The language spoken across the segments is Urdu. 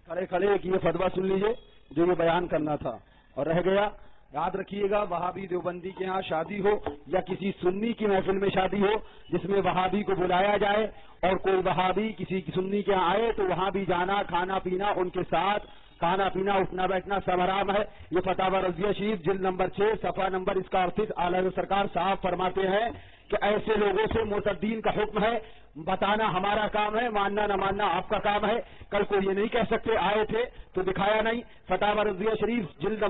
کھڑے کھڑے ایک یہ فتویٰ سن لیجئے جو یہ بیان کرنا تھا اور رہ گیا. یاد رکھیے گا وہابی دیوبندی کے ہاں شادی ہو یا کسی سنی کی محفل میں شادی ہو جس میں وہابی کو بلایا جائے اور کوئی وہابی کسی سنی کے ہاں آئے تو وہاں بھی جانا کھانا پینا ان کے ساتھ کھانا پینا اٹھنا بیٹھنا سب حرام ہے. یہ فتاوی رضویہ شریف جلد نمبر 6 صفحہ نمبر اس کا 38 اعلیٰ حضرت سرکار صاحب فرماتے ہیں کہ ایسے لوگوں سے مرتدین کا حکم ہے. بتانا ہمارا کام ہے, ماننا نہ ماننا آپ کا کام ہے. کل کو یہ نہیں کہہ سکتے آئے تھے تو دکھایا نہیں. فتاوی رضویہ شریف جلد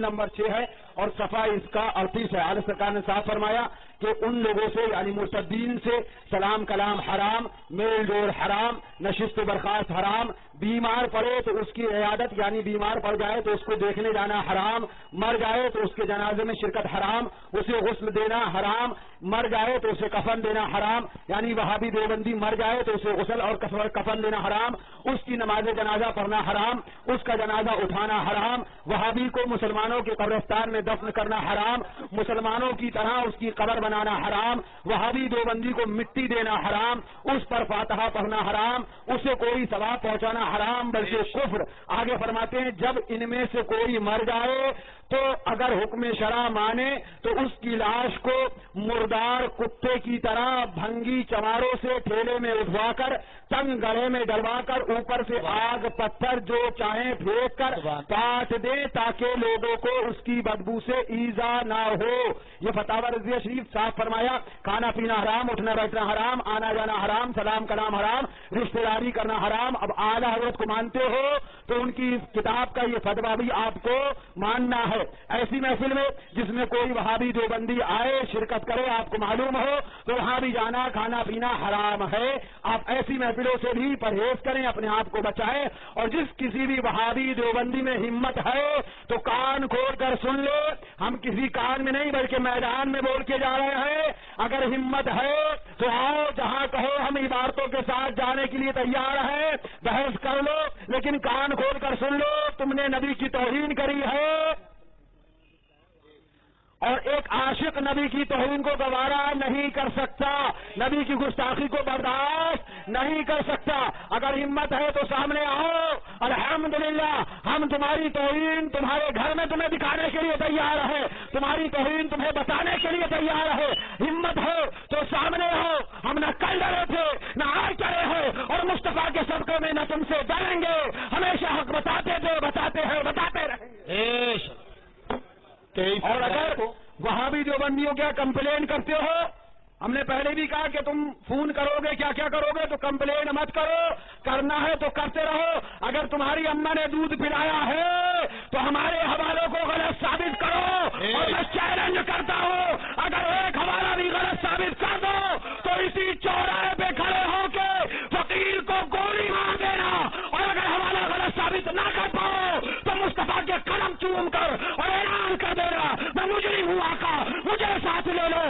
نمبر 6 ہے اور صفحہ اس کا 38 ہے. اعلیٰ سرکار نے صاحب فرمایا کہ ان لوگوں سے یعنی مرتدین سے سلام کلام حرام, میل جول حرام, نشست و برخاست حرام, بیمار پڑے تو اس کی عیادت یعنی بیمار پڑ جائے تو اس کو دیکھنے جانا حرام, مر جائے تو اس کے جنازے میں شرکت حرام, اسے غسل دینا حرام, مر جائے تو اسے کفن دینا حرام یعنی وہابی دیوبندی مر جائے تو اسے غسل اور کفن دینا حرام, اس کی نماز جنازہ پڑھنا حرام, اس کا جنازہ اٹھانا حرام, وہابی کو مسلمانوں کے قبرستان میں دفن کرنا حرام, مسلمانوں کی طرح اس کی قبر بنانا حرام, وہابی دیوبندی کو مٹی دینا حرام, اس پر فاتحہ پڑھنا حرام, اسے کوئی ثواب پہنچانا حرام بلکہ کفر. آگے فرماتے ہیں جب ان میں سے کوئی مر جائے تو اگر حکم شرع مانے تو اس کی لاش کو مردار کتے کی طرح بھنگی چماروں سے ٹھیلے میں اٹھوا کر تنگ گڑھے میں ڈلوا کر اوپر سے آگ پتھر جو چاہیں پھینک کر کاٹ دے تاکہ لوگوں کو اس کی بدبو سے ایذا نہ ہو. یہ فتاوی رضویہ شریف صاحب فرمایا کھانا پینا حرام, اٹھنا بیٹھنا حرام, آنا جانا حرام, سلام کلام حرام, رشتہ داری کرنا حرام. اب اعلیٰ حضرت کو مانتے ہو تو ان کی کتاب کا یہ فتویٰ بھی آپ کو ماننا ہے. ایسی محفل میں جس میں کوئی وہابی دیوبندی آئے شرکت کرے آپ کو معلوم ہو تو وہاں بھی جانا کھانا پینا حرام ہے. آپ ایسی محفلوں سے بھی پرہیز کریں, اپنے آپ کو بچائیں. اور جس کسی بھی وہابی دیوبندی میں ہمت ہے تو کان کھول کر سن لے, ہم کسی کان میں نہیں بلکہ میدان میں بول کے جا رہے ہیں. اگر ہمت ہے تو آؤ, جہاں کہو ہم عبارتوں کے ساتھ جانے کے لیے تیار ہیں, بحث کر لو لیکن کان کھول کر سن لو. تم نے نبی کی توہین کری ہے اور ایک عاشق نبی کی توہین کو گوارا نہیں کر سکتا, نبی کی گستاخی کو برداشت نہیں کر سکتا. اگر ہمت ہے تو سامنے آؤ, الحمدللہ ہم تمہاری توہین تمہارے گھر میں تمہیں دکھانے کے لیے تیار ہے, تمہاری توہین تمہیں بتانے کے لیے تیار ہے. ہمت ہے تو سامنے ہو, ہم نہ کل ڈرے تھے نہ آج ڈرے ہیں اور مصطفیٰ کے صدقے میں نہ تم سے ڈریں گے. ہمیشہ حق بتاتے تھے, بتاتے ہیں, بتاتے رہیں گے. اور اگر وہابی دیوبندیوں کیا کمپلین کرتے ہو, ہم نے پہلے بھی کہا کہ تم فون کرو گے کیا کیا کرو گے تو کمپلین مت کرو, کرنا ہے تو کرتے رہو. اگر تمہاری اماں نے دودھ پلایا ہے تو ہمارے حوالوں کو غلط ثابت کرو اور میں چیلنج کرتا ہوں اگر ایک حوالہ بھی غلط ثابت کر دو تو اسی چوراہے پہ کھڑے ہو کے فقیر کو گولی مار دینا. اور اگر حوالہ غلط ثابت نہ کر پاؤ تو مصطفیٰ کے قلم چوم کر اور اعلان کر دینا میں مجرم ہوں, آقا مجھے ساتھ لے لو.